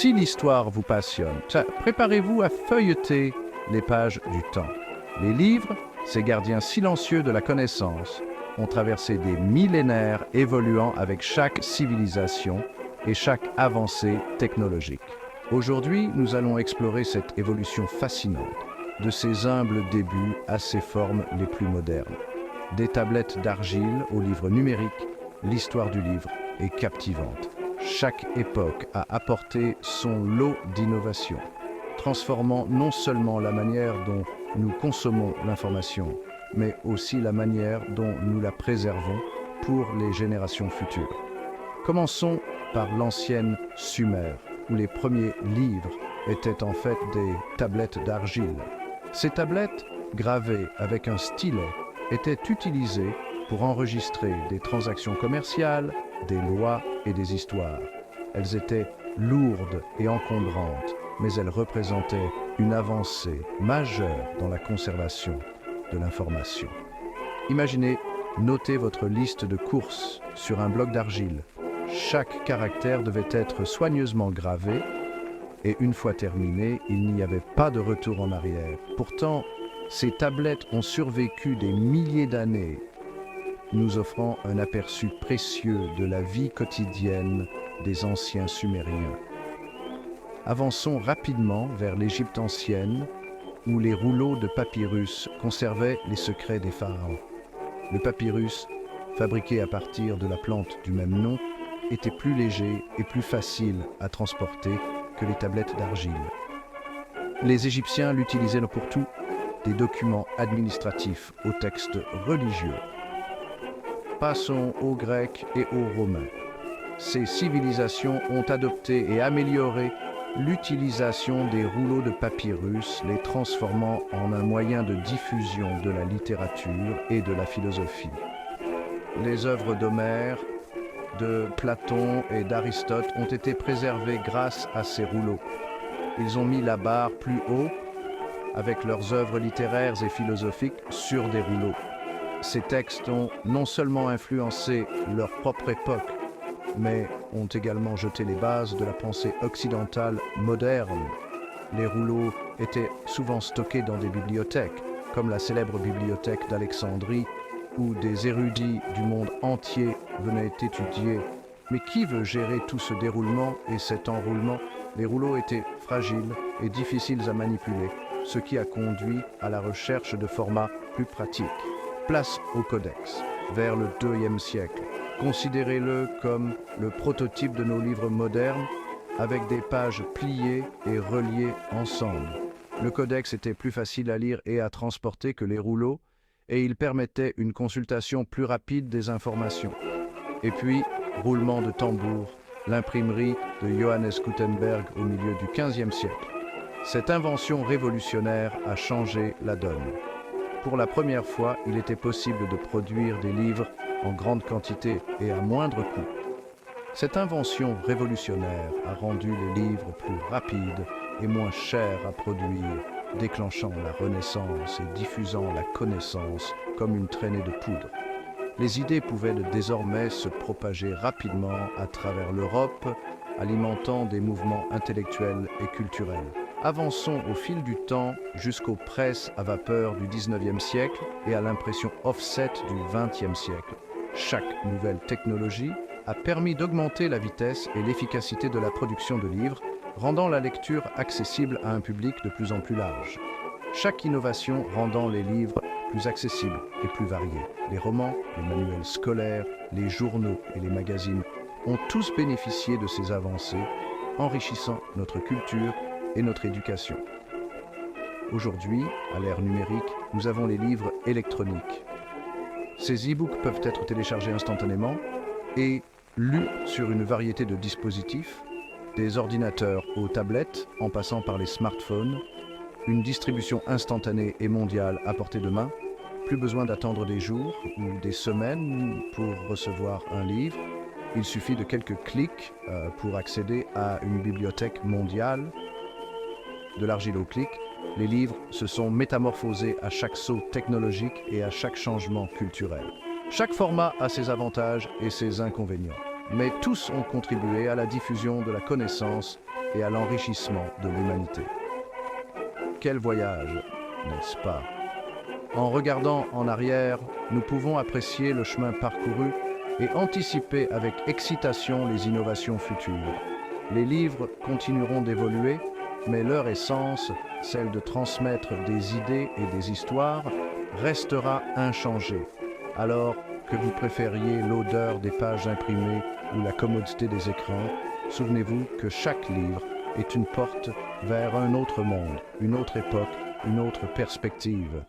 Si l'histoire vous passionne, préparez-vous à feuilleter les pages du temps. Les livres, ces gardiens silencieux de la connaissance, ont traversé des millénaires évoluant avec chaque civilisation et chaque avancée technologique. Aujourd'hui, nous allons explorer cette évolution fascinante, de ses humbles débuts à ses formes les plus modernes. Des tablettes d'argile aux livres numériques, l'histoire du livre est captivante. Chaque époque a apporté son lot d'innovations, transformant non seulement la manière dont nous consommons l'information, mais aussi la manière dont nous la préservons pour les générations futures. Commençons par l'ancienne Sumer, où les premiers livres étaient en fait des tablettes d'argile. Ces tablettes, gravées avec un stylet, étaient utilisées pour enregistrer des transactions commerciales, des lois et des histoires. Elles étaient lourdes et encombrantes, mais elles représentaient une avancée majeure dans la conservation de l'information. Imaginez noter votre liste de courses sur un bloc d'argile. Chaque caractère devait être soigneusement gravé et une fois terminé, il n'y avait pas de retour en arrière. Pourtant, ces tablettes ont survécu des milliers d'années, nous offrant un aperçu précieux de la vie quotidienne des anciens Sumériens. Avançons rapidement vers l'Égypte ancienne, où les rouleaux de papyrus conservaient les secrets des pharaons. Le papyrus, fabriqué à partir de la plante du même nom, était plus léger et plus facile à transporter que les tablettes d'argile. Les Égyptiens l'utilisaient pour tout, des documents administratifs aux textes religieux. Passons aux Grecs et aux Romains. Ces civilisations ont adopté et amélioré l'utilisation des rouleaux de papyrus, les transformant en un moyen de diffusion de la littérature et de la philosophie. Les œuvres d'Homère, de Platon et d'Aristote ont été préservées grâce à ces rouleaux. Ils ont mis la barre plus haut avec leurs œuvres littéraires et philosophiques sur des rouleaux. Ces textes ont non seulement influencé leur propre époque, mais ont également jeté les bases de la pensée occidentale moderne. Les rouleaux étaient souvent stockés dans des bibliothèques, comme la célèbre bibliothèque d'Alexandrie, où des érudits du monde entier venaient étudier. Mais qui veut gérer tout ce déroulement et cet enroulement? Les rouleaux étaient fragiles et difficiles à manipuler, ce qui a conduit à la recherche de formats plus pratiques. Place au codex, vers le IIe siècle. Considérez-le comme le prototype de nos livres modernes, avec des pages pliées et reliées ensemble. Le codex était plus facile à lire et à transporter que les rouleaux, et il permettait une consultation plus rapide des informations. Et puis, roulement de tambour, l'imprimerie de Johannes Gutenberg au milieu du XVe siècle. Cette invention révolutionnaire a changé la donne. Pour la première fois, il était possible de produire des livres en grande quantité et à moindre coût. Cette invention révolutionnaire a rendu les livres plus rapides et moins chers à produire, déclenchant la Renaissance et diffusant la connaissance comme une traînée de poudre. Les idées pouvaient désormais se propager rapidement à travers l'Europe, alimentant des mouvements intellectuels et culturels. Avançons au fil du temps jusqu'aux presses à vapeur du XIXe siècle et à l'impression offset du XXe siècle. Chaque nouvelle technologie a permis d'augmenter la vitesse et l'efficacité de la production de livres, rendant la lecture accessible à un public de plus en plus large. Chaque innovation rendant les livres plus accessibles et plus variés. Les romans, les manuels scolaires, les journaux et les magazines ont tous bénéficié de ces avancées, enrichissant notre culture et notre éducation. Aujourd'hui, à l'ère numérique, nous avons les livres électroniques. Ces e-books peuvent être téléchargés instantanément et lus sur une variété de dispositifs, des ordinateurs aux tablettes en passant par les smartphones, une distribution instantanée et mondiale à portée de main, plus besoin d'attendre des jours ou des semaines pour recevoir un livre. Il suffit de quelques clics pour accéder à une bibliothèque mondiale. De l'argile au clic, les livres se sont métamorphosés à chaque saut technologique et à chaque changement culturel. Chaque format a ses avantages et ses inconvénients, mais tous ont contribué à la diffusion de la connaissance et à l'enrichissement de l'humanité. Quel voyage, n'est-ce pas? En regardant en arrière, nous pouvons apprécier le chemin parcouru et anticiper avec excitation les innovations futures. Les livres continueront d'évoluer, mais leur essence, celle de transmettre des idées et des histoires, restera inchangée. Alors que vous préfériez l'odeur des pages imprimées ou la commodité des écrans, souvenez-vous que chaque livre est une porte vers un autre monde, une autre époque, une autre perspective.